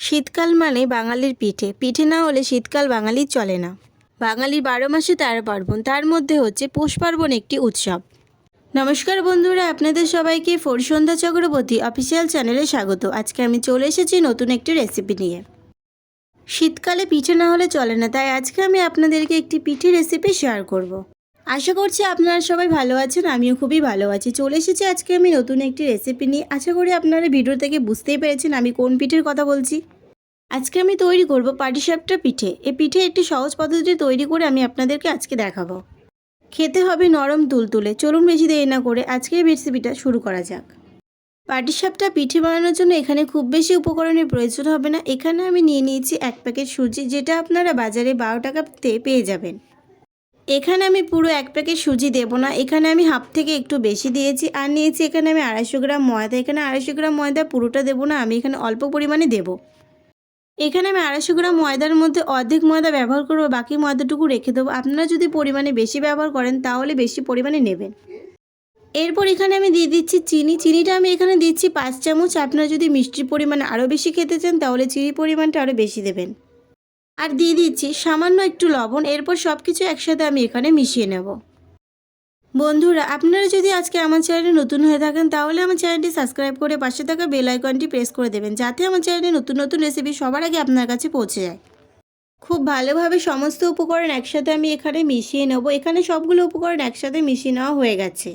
শীতকাল মানে বাঙালির পিঠে। পিঠে না হলে শীতকাল বাঙালির চলে না। বাঙালির ১২ মাসে ১৩ পার্বণ, তার মধ্যে হচ্ছে পৌষ পার্বণ একটি উৎসব। নমস্কার বন্ধুরা, আপনাদের সবাইকে ফোরসন্ধ্যা চক্রবর্তী অফিসিয়াল চ্যানেলে স্বাগত। আজকে আমি চলে এসেছি নতুন একটি রেসিপি নিয়ে। শীতকালে পিঠে না হলে চলে না, তাই আজকে আমি আপনাদেরকে একটি পিঠে রেসিপি শেয়ার করব। আশা করছি আপনারা সবাই ভালো আছেন, আমিও খুবই ভালো আছি। চলে এসেছি আজকে আমি নতুন একটি রেসিপি নিয়ে। আশা করি আপনারা ভিডিও থেকে বুঝতেই পেরেছেন আমি কোন পিঠের কথা বলছি। আজকে আমি তৈরি করব পাটিসাপটা পিঠে। এই পিঠে একটি সহজ পদ্ধতি তৈরি করে আমি আপনাদেরকে আজকে দেখাবো। খেতে হবে নরম তুলতুলে। চলুন বেশি দেরি না করে আজকের রেসিপিটা শুরু করা যাক। পাটিসাপটা পিঠে বানানোর জন্য এখানে খুব বেশি উপকরণের প্রয়োজন হবে না। এখানে আমি নিয়ে নিয়েছি ১ প্যাকেট সুজি, যেটা আপনারা বাজারে ১২ টাকাতে পেয়ে যাবেন। এখানে আমি পুরো ১ প্যাকেট সুজি দেবো না, এখানে আমি হাফ থেকে একটু বেশি দিয়েছি। আর নিয়েছি এখানে আমি ২৫০ গ্রাম ময়দা। এখানে ২৫০ গ্রাম ময়দা পুরোটা দেবো না, আমি এখানে অল্প পরিমাণে দেবো। এখানে আমি ২৫০ গ্রাম ময়দার মধ্যে অর্ধেক ময়দা ব্যবহার করব, বাকি ময়দাটুকু রেখে দেবো। আপনারা যদি পরিমাণে বেশি ব্যবহার করেন তাহলে বেশি পরিমাণে নেবেন। এরপর এখানে আমি দিয়ে দিচ্ছি চিনি। চিনিটা আমি এখানে দিচ্ছি ৫ চামচ। আপনারা যদি মিষ্টির পরিমাণ আরও বেশি খেতে চান তাহলে চিনির পরিমাণটা আরও বেশি দেবেন। আর দিয়ে দিচ্ছি সামান্য একটু লবণ। এরপর সব কিছু একসাথে আমি এখানে মিশিয়ে নেব। বন্ধুরা, আপনারা যদি আজকে আমার চ্যানেলে নতুন হয়ে থাকেন তাহলে আমার চ্যানেলটি সাবস্ক্রাইব করে পাশে থাকা বেল আইকনটি প্রেস করে দেবেন, যাতে আমার চ্যানেলে নতুন নতুন রেসিপি সবার আগে আপনার কাছে পৌঁছে যায়। খুব ভালোভাবে সমস্ত উপকরণ একসাথে আমি এখানে মিশিয়ে নেব। এখানে সবগুলো উপকরণ একসাথে মিশিয়ে নেওয়া হয়ে গেছে।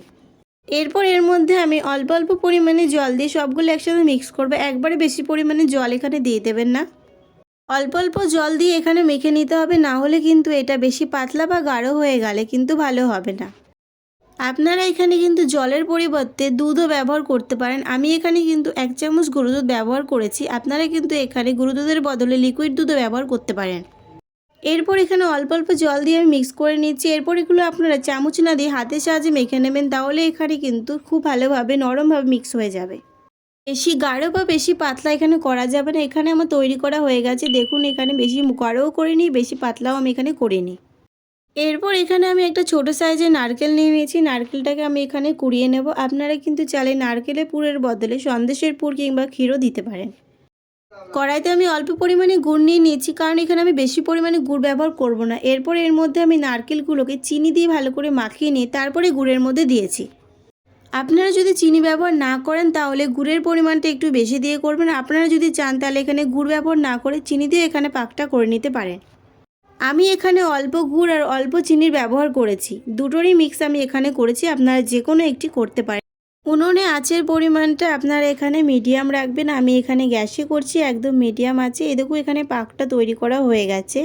এরপর এর মধ্যে আমি অল্প অল্প পরিমাণে জল দিয়ে সবগুলো একসাথে মিক্স করব। একবারে বেশি পরিমাণে জল এখানে দিয়ে দেবেন না, অল্প অল্প জল দিয়ে এখানে মেখে নিতে হবে, না হলে কিন্তু এটা বেশি পাতলা বা গাঢ় হয়ে গেলে কিন্তু ভালো হবে না। আপনারা এখানে কিন্তু জলের পরিবর্তে দুধও ব্যবহার করতে পারেন। আমি এখানে কিন্তু ১ চামচ গুঁড়ো দুধ ব্যবহার করেছি। আপনারা কিন্তু এখানে গুঁড়ো দুধের বদলে লিকুইড দুধও ব্যবহার করতে পারেন। এরপর এখানে অল্প অল্প জল দিয়ে আমি মিক্স করে নিচ্ছি। এরপর এগুলো আপনারা চামচ না দিয়ে হাতের সাহায্যে মেখে নেবেন, তাহলে এখানে কিন্তু খুব ভালোভাবে নরমভাবে মিক্স হয়ে যাবে। বেশি গাঢ় বা বেশি পাতলা এখানে করা যাবে না। এখানে আমার তৈরি করা হয়ে গেছে। দেখুন, এখানে বেশি গাঢ়ও করিনি, বেশি পাতলাও আমি এখানে করিনি। এরপর এখানে আমি একটা ছোট সাইজের নারকেল নিয়ে নিয়েছি। নারকেলটাকে আমি এখানে কুড়িয়ে নেব। আপনারা কিন্তু চাইলে নারকেলের পুরের বদলে সন্দেশের পুর কিংবা ক্ষীরও দিতে পারেন। কড়াইতে আমি অল্প পরিমাণে গুড় নিয়ে নিয়েছি, কারণ এখানে আমি বেশি পরিমাণে গুড় ব্যবহার করব না। এরপর এর মধ্যে আমি নারকেলগুলোকে চিনি দিয়ে ভালো করে মাখিয়ে নিয়ে তারপরে গুড়ের মধ্যে দিয়েছি। আপনারা যদি চিনি ব্যবহার না করেন তাহলে গুড়ের পরিমাণটা একটু বেশি দিয়ে করবেন। আপনারা যদি চান তাহলে এখানে গুড় ব্যবহার না করে চিনি দিয়ে এখানে পাকটা করে নিতে পারেন। আমি এখানে অল্প গুড় আর অল্প চিনির ব্যবহার করেছি, দুটোরই মিক্স আমি এখানে করেছি। আপনারা যে কোনো একটি করতে পারেন। উনুনে আঁচের পরিমাণটা আপনারা এখানে মিডিয়াম রাখবেন। আমি এখানে গ্যাসে করছি, একদম মিডিয়াম আছে। এই দেখুন, এখানে পাকটা তৈরি করা হয়ে গেছে।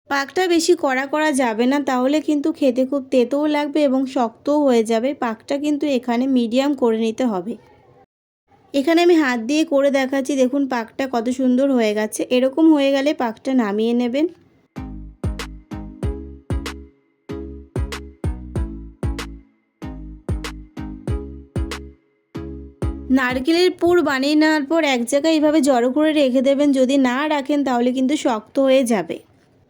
পাকটা বেশি কড়া করা যাবে না, তাহলে কিন্তু খেতে খুব তেতোও লাগবে এবং শক্তও হয়ে যাবে। পাকটা কিন্তু এখানে মিডিয়াম করে নিতে হবে। এখানে আমি হাত দিয়ে করে দেখাচ্ছি। দেখুন পাকটা কত সুন্দর হয়ে গেছে। এরকম হয়ে গেলে পাকটা নামিয়ে নেবেন। নারকেলের পুর বানিয়ে নেওয়ার পর এক জায়গায় এইভাবে জড়ো করে রেখে দেবেন। যদি না রাখেন তাহলে কিন্তু শক্ত হয়ে যাবে।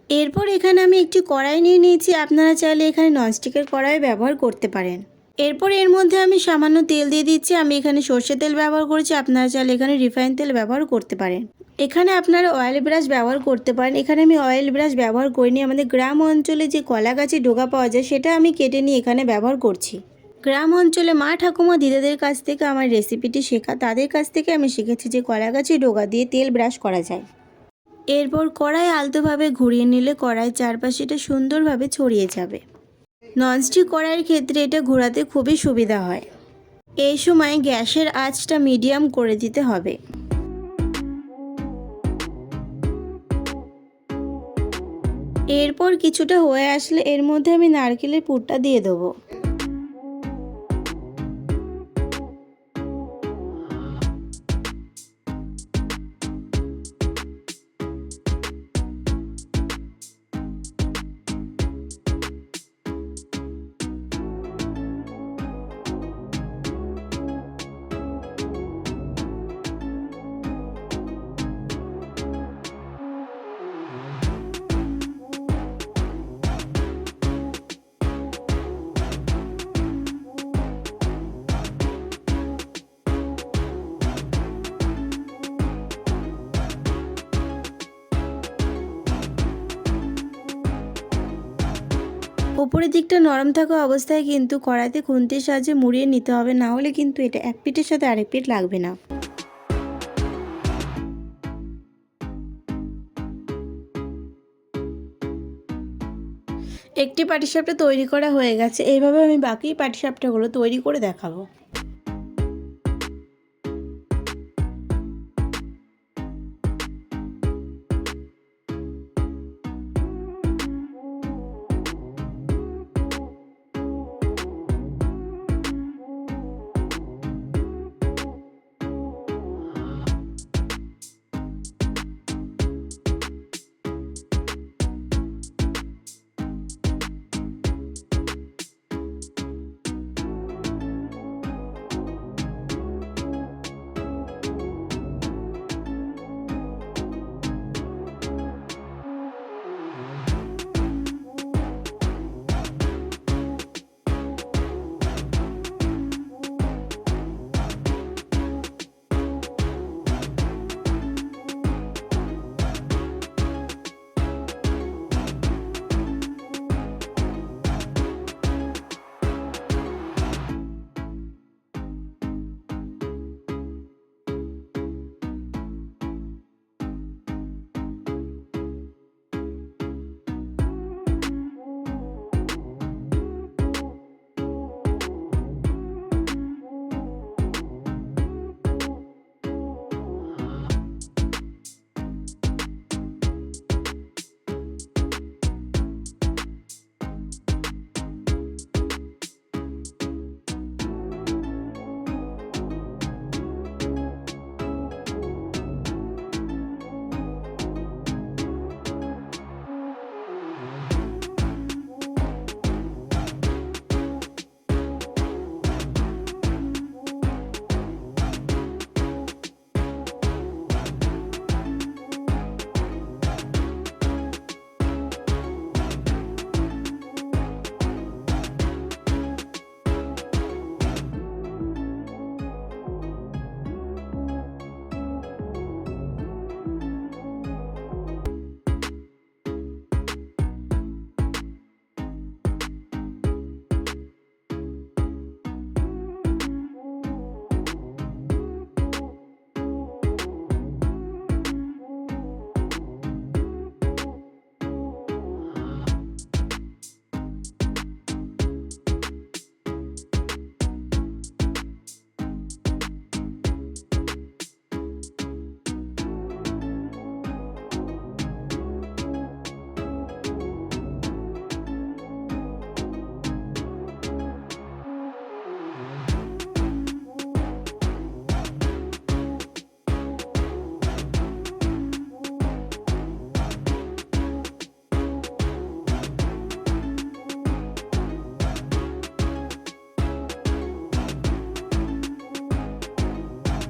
এরপর এখানে আমি একটি কড়াই নিয়ে নিয়েছি। আপনারা চাইলে এখানে ননস্টিকের কড়াই ব্যবহার করতে পারেন। এরপর এর মধ্যে আমি সামান্য তেল দিয়ে দিচ্ছি। আমি এখানে সর্ষের তেল ব্যবহার করেছি। আপনারা চাইলে এখানে রিফাইন তেল ব্যবহার করতে পারেন। এখানে আপনারা অয়েল ব্রাশ ব্যবহার করতে পারেন। এখানে আমি অয়েল ব্রাশ ব্যবহার করিনি। আমাদের গ্রাম অঞ্চলে যে কলা গাছের ডগা পাওয়া যায় সেটা আমি কেটে নিয়ে এখানে ব্যবহার করছি। গ্রাম অঞ্চলে মা ঠাকুমা দিদাদের কাছ থেকে আমার রেসিপিটি শেখা। তাদের কাছ থেকে আমি শিখেছি যে কলা গাছের ডগা দিয়ে তেল ব্রাশ করা যায়। এরপর কড়াই আলতোভাবে ঘুরিয়ে নিলে কড়াই চারপাশে এটা সুন্দরভাবে ছড়িয়ে যাবে। ননস্টিক কড়াইয়ের ক্ষেত্রে এটা ঘোরাতে খুবই সুবিধা হয়। এই সময় গ্যাসের আঁচটা মিডিয়াম করে দিতে হবে। এরপর কিছুটা হয়ে আসলে এর মধ্যে আমি নারকেলের পুরটা দিয়ে দেবো। ওপরের দিকটা নরম থাকা অবস্থায় কিন্তু কড়াইতে খুন্তির সাহায্যে মুড়িয়ে নিতে হবে, না হলে কিন্তু এটা এক পিঠের সাথে আরেক পিঠ লাগবে না। একটি পাটিসাপটা তৈরি করা হয়ে গেছে, এইভাবে আমি বাকি পাটিসাপটাগুলো তৈরি করে দেখাবো।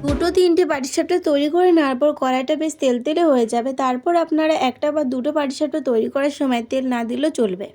দুটো তিনটে পাটিসাপটা তৈরি করে নেওয়ার পর কড়াইটা বেশ তেলতেলে হয়ে যাবে। তারপর আপনারা একটা বা দুটো পাটিসাপটা তৈরি করার সময় তেল না দিলেও চলবে।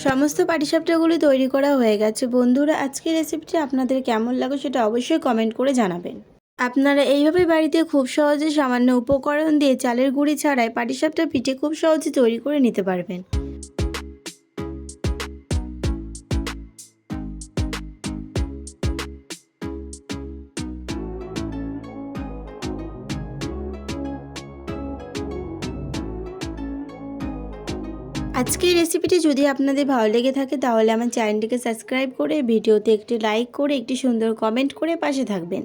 সমস্ত পাটিসাপটাগুলি তৈরি করা হয়ে গেছে। বন্ধুরা, আজকের রেসিপিটি আপনাদের কেমন লাগে সেটা অবশ্যই কমেন্ট করে জানাবেন। আপনারা এইভাবে বাড়িতে খুব সহজে সামান্য উপকরণ দিয়ে চালের গুঁড়ি ছাড়াই পাটিসাপটা পিঠে খুব সহজে তৈরি করে নিতে পারবেন। আজকের রেসিপিটি যদি আপনাদের ভালো লেগে থাকে তাহলে আমার চ্যানেলটিকে সাবস্ক্রাইব করে ভিডিওতে একটি লাইক করে একটি সুন্দর কমেন্ট করে পাশে থাকবেন।